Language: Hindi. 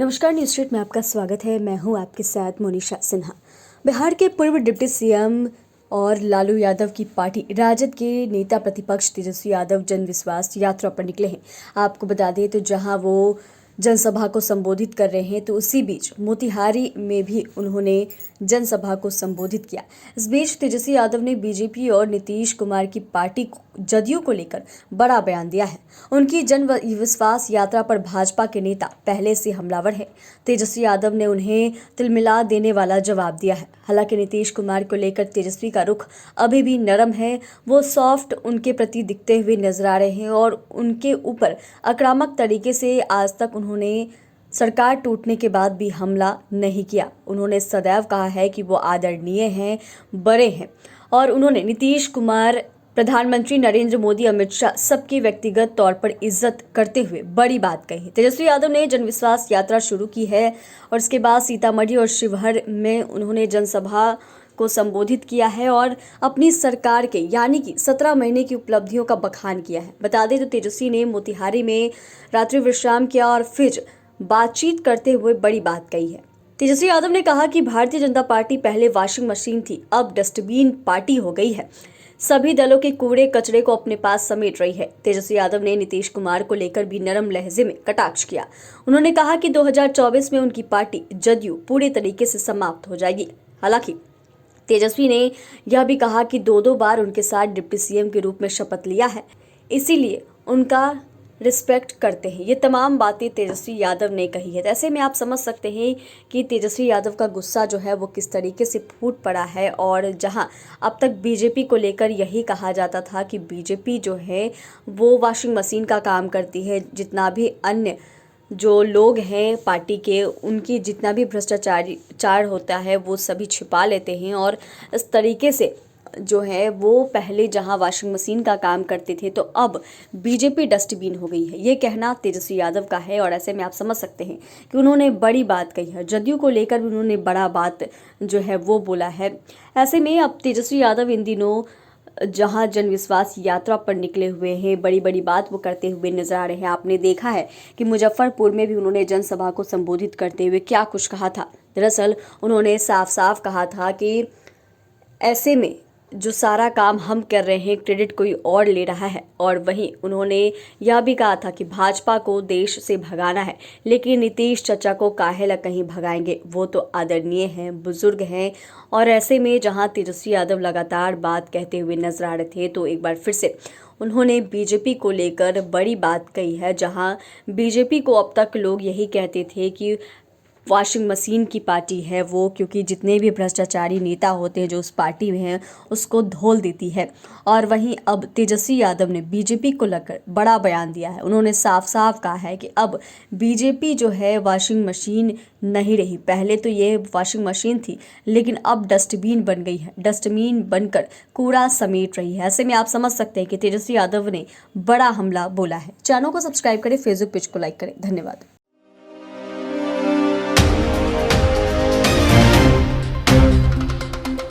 नमस्कार, न्यूज स्ट्रीट में आपका स्वागत है। मैं हूं आपके साथ मोनिशा सिन्हा। बिहार के पूर्व डिप्टी सीएम और लालू यादव की पार्टी राजद के नेता प्रतिपक्ष तेजस्वी यादव जन विश्वास यात्रा पर निकले हैं। आपको बता दें तो जहां वो जनसभा को संबोधित कर रहे हैं तो उसी बीच मोतिहारी में भी उन्होंने जनसभा को संबोधित किया। इस बीच तेजस्वी यादव ने बीजेपी और नीतीश कुमार की पार्टी जदयू को लेकर बड़ा बयान दिया है। उनकी जन विश्वास यात्रा पर भाजपा के नेता पहले से हमलावर है। तेजस्वी यादव ने उन्हें तिलमिला देने वाला जवाब दिया है। हालांकि नीतीश कुमार को लेकर तेजस्वी का रुख अभी भी नरम है। वो सॉफ्ट उनके प्रति दिखते हुए नजर आ रहे हैं और उनके ऊपर आक्रामक तरीके से आज तक उन्होंने सरकार टूटने के बाद भी हमला नहीं किया। उन्होंने सदैव कहा है कि वो आदरणीय हैं, बड़े हैं और उन्होंने नीतीश कुमार, प्रधानमंत्री नरेंद्र मोदी, अमित शाह सबकी व्यक्तिगत तौर पर इज्जत करते हुए बड़ी बात कही। तेजस्वी यादव ने जनविश्वास यात्रा शुरू की है और इसके बाद सीतामढ़ी और शिवहर में उन्होंने जनसभा को संबोधित किया है और अपनी सरकार के यानी कि 17 महीने की उपलब्धियों का बखान किया है। बता दें तो तेजस्वी ने मोतिहारी में रात्रि विश्राम किया और फिर बातचीत करते हुए बड़ी बात कही है। तेजस्वी यादव ने कहा कि भारतीय जनता पार्टी पहले वॉशिंग मशीन थी, अब डस्टबिन पार्टी हो गई है। सभी दलों के कूड़े कचरे को अपने पास समेट रही है। तेजस्वी यादव ने नीतीश कुमार को लेकर भी नरम लहजे में कटाक्ष किया। उन्होंने कहा कि 2024 में उनकी पार्टी जदयू पूरे तरीके से समाप्त हो जाएगी। हालांकि तेजस्वी ने यह भी कहा कि दो बार उनके साथ डिप्टी सीएम के रूप में शपथ लिया है, इसीलिए उनका रिस्पेक्ट करते हैं। ये तमाम बातें तेजस्वी यादव ने कही है। ऐसे में आप समझ सकते हैं कि तेजस्वी यादव का गुस्सा जो है वो किस तरीके से फूट पड़ा है। और जहां अब तक बीजेपी को लेकर यही कहा जाता था कि बीजेपी जो है वो वॉशिंग मशीन का काम करती है, जितना भी अन्य जो लोग हैं पार्टी के, उनकी जितना भी भ्रष्टाचार होता है वो सभी छिपा लेते हैं और इस तरीके से जो है वो पहले जहां वॉशिंग मशीन का काम करते थे तो अब बीजेपी डस्टबिन हो गई है। ये कहना तेजस्वी यादव का है और ऐसे में आप समझ सकते हैं कि उन्होंने बड़ी बात कही है। जदयू को लेकर भी उन्होंने बड़ा बात जो है वो बोला है। ऐसे में अब तेजस्वी यादव इन दिनों जहां जनविश्वास यात्रा पर निकले हुए हैं, बड़ी बड़ी बात वो करते हुए नजर आ रहे हैं। आपने देखा है कि मुजफ्फरपुर में भी उन्होंने जनसभा को संबोधित करते हुए क्या कुछ कहा था। दरअसल उन्होंने साफ साफ कहा था कि ऐसे में जो सारा काम हम कर रहे हैं क्रेडिट कोई और ले रहा है। और वहीं उन्होंने यह भी कहा था कि भाजपा को देश से भगाना है, लेकिन नीतीश चाचा को काहे ला कहीं भगाएंगे, वो तो आदरणीय हैं, बुजुर्ग हैं। और ऐसे में जहां तेजस्वी यादव लगातार बात कहते हुए नजर आ रहे थे तो एक बार फिर से उन्होंने बीजेपी को लेकर बड़ी बात कही है। जहां बीजेपी को अब तक लोग यही कहते थे कि वॉशिंग मशीन की पार्टी है वो, क्योंकि जितने भी भ्रष्टाचारी नेता होते हैं जो उस पार्टी में हैं उसको धोल देती है। और वहीं अब तेजस्वी यादव ने बीजेपी को लेकर बड़ा बयान दिया है। उन्होंने साफ साफ कहा है कि अब बीजेपी जो है वॉशिंग मशीन नहीं रही। पहले तो ये वॉशिंग मशीन थी लेकिन अब डस्टबिन बन गई है, डस्टबिन बनकर कूड़ा समेट रही है। ऐसे में आप समझ सकते हैं कि तेजस्वी यादव ने बड़ा हमला बोला है। चैनल को सब्सक्राइब करें, फेसबुक पेज को लाइक करें। धन्यवाद।